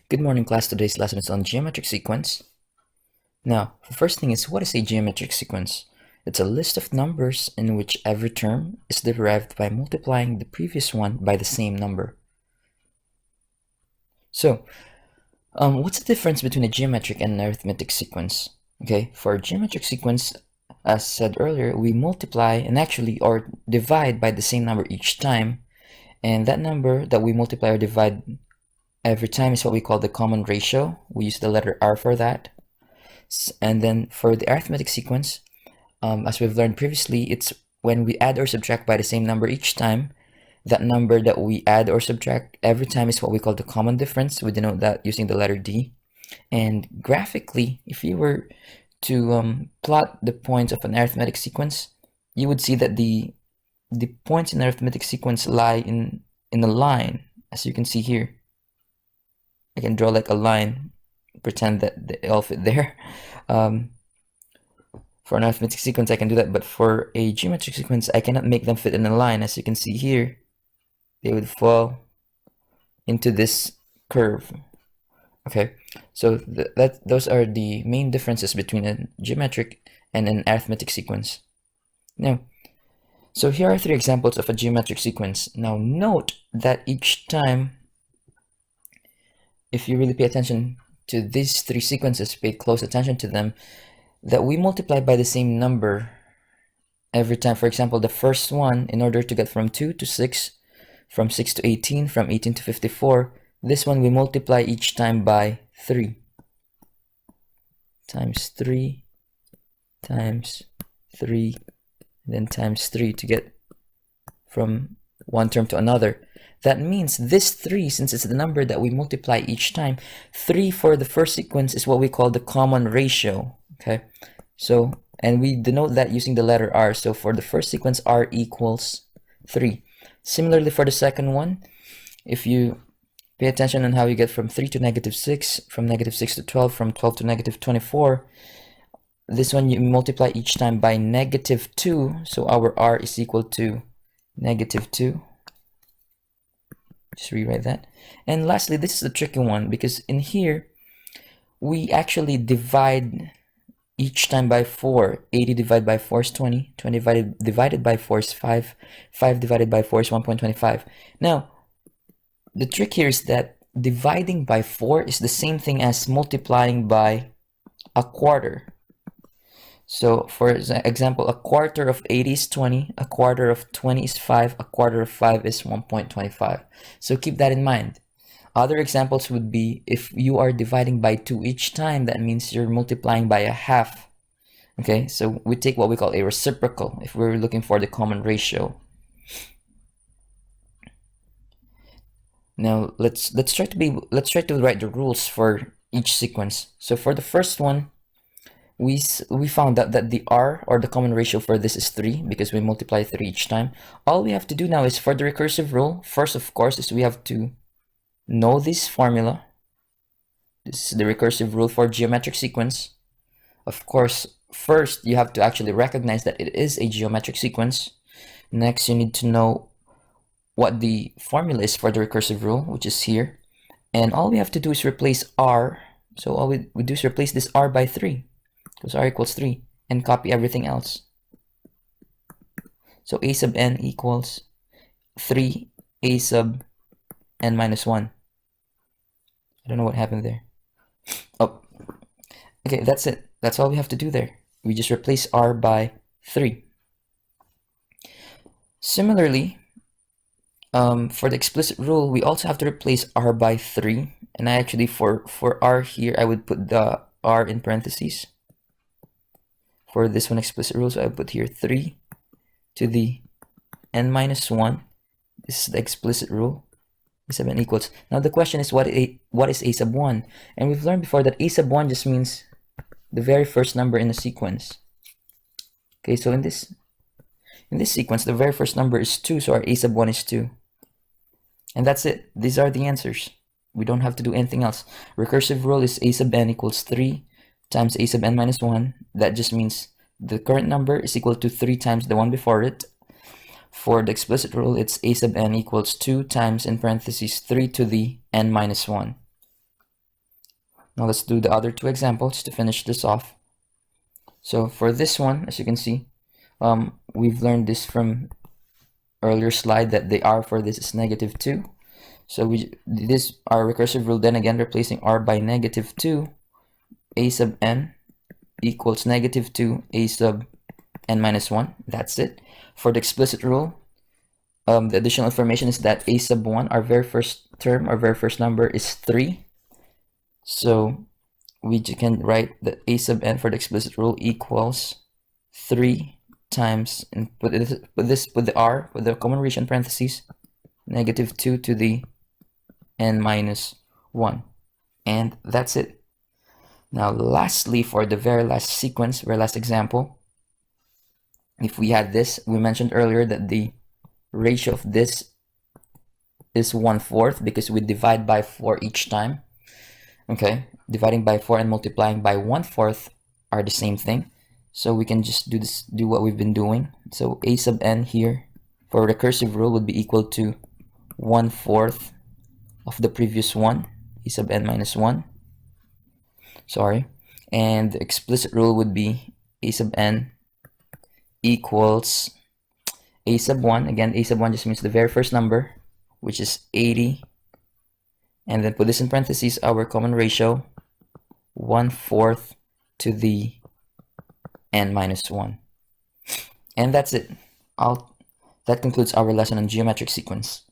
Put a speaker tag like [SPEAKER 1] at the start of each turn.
[SPEAKER 1] Good morning, class. Today's lesson is on geometric sequence. Now, the first thing is, what is a geometric sequence? It's a list of numbers in which every term is derived by multiplying the previous one by the same number. So, what's the difference between a geometric and an arithmetic sequence? Okay, for a geometric sequence, as said earlier, we multiply and actually or divide by the same number each time, and that number that we multiply or divide every time is what we call the common ratio. We use the letter R for that. And then for the arithmetic sequence, as we've learned previously, it's when we add or subtract by the same number each time. That number that we add or subtract every time is what we call the common difference. We denote that using the letter D. And graphically, if you were to plot the points of an arithmetic sequence, you would see that the points in the arithmetic sequence lie in a line, as you can see here. I can draw like a line, pretend that they all fit there. For an arithmetic sequence, I can do that, but for a geometric sequence, I cannot make them fit in a line. As you can see here, they would fall into this curve. Okay, so those are the main differences between a geometric and an arithmetic sequence. Now, so here are 3 examples of a geometric sequence. Now note that each time, if you really pay attention to these 3 sequences, pay close attention to them, that we multiply by the same number every time. For example, the first one, in order to get from 2 to 6, from 6 to 18, from 18 to 54, this one we multiply each time by 3. Times 3, times 3, then times 3 to get from one term to another. That means this 3, since it's the number that we multiply each time, 3 for the first sequence is what we call the common ratio. Okay, so, and we denote that using the letter R. So for the first sequence, R equals 3. Similarly, for the second one, if you pay attention on how you get from 3 to -6, from -6 to 12, from 12 to -24, this one you multiply each time by -2. So our R is equal to -2. Just rewrite that. And lastly, this is a tricky one, because in here, we actually divide each time by 4. 80 divided by 4 is 20. 20 divided by 4 is 5. 5 divided by 4 is 1.25. Now, the trick here is that dividing by 4 is the same thing as multiplying by a quarter. So, for example, a quarter of 80 is 20, a quarter of 20 is 5, a quarter of 5 is 1.25. So keep that in mind. Other examples would be if you are dividing by 2 each time, that means you're multiplying by a half. Okay, so we take what we call a reciprocal if we're looking for the common ratio. Now let's try to write the rules for each sequence. So for the first one, we found out that the R, or the common ratio for this, is 3 because we multiply 3 each time. All we have to do now is, for the recursive rule, first of course, is we have to know this formula. This is the recursive rule for geometric sequence. Of course, first you have to actually recognize that it is a geometric sequence. Next, you need to know what the formula is for the recursive rule, which is here. And all we have to do is replace R. So all we do is replace this R by 3, because R equals 3, and copy everything else. So a sub n equals 3 a sub n minus 1. I don't know what happened there. Oh, okay, that's it. That's all we have to do there. We just replace R by 3. Similarly, for the explicit rule, we also have to replace R by 3. And I actually, for R here, I would put the R in parentheses. For this one, explicit rule, so I put here 3 to the n minus 1. This is the explicit rule. A sub n equals. Now the question is, what is a sub 1? And we've learned before that a sub 1 just means the very first number in the sequence. Okay, so in this sequence, the very first number is 2, so our a sub 1 is 2. And that's it. These are the answers. We don't have to do anything else. Recursive rule is a sub n equals 3 times a sub n minus 1. That just means the current number is equal to 3 times the one before it. For the explicit rule, it's a sub n equals 2 times, in parentheses, 3 to the n minus 1. Now let's do the other two examples to finish this off. So for this one, as you can see, we've learned this from earlier slide that the r for this is -2. So this our recursive rule, then again replacing r by -2, a sub n equals -2 a sub n minus 1. That's it. For the explicit rule, the additional information is that a sub 1, our very first term, our very first number, is 3. So we can write that a sub n for the explicit rule equals 3 times, and put the r, with the common ratio in parentheses, -2 to the n minus 1. And that's it. Now lastly, for the very last sequence, very last example, if we had this, we mentioned earlier that the ratio of this is 1/4 because we divide by 4 each time. Okay, dividing by 4 and multiplying by 1/4 are the same thing. So we can just do what we've been doing. So a sub n here for recursive rule would be equal to 1/4 of the previous one, a sub n minus 1. Sorry. And the explicit rule would be a sub n equals a sub 1. Again, a sub 1 just means the very first number, which is 80. And then put this in parentheses, our common ratio, 1/4 to the n minus 1. And that's it. That concludes our lesson on geometric sequence.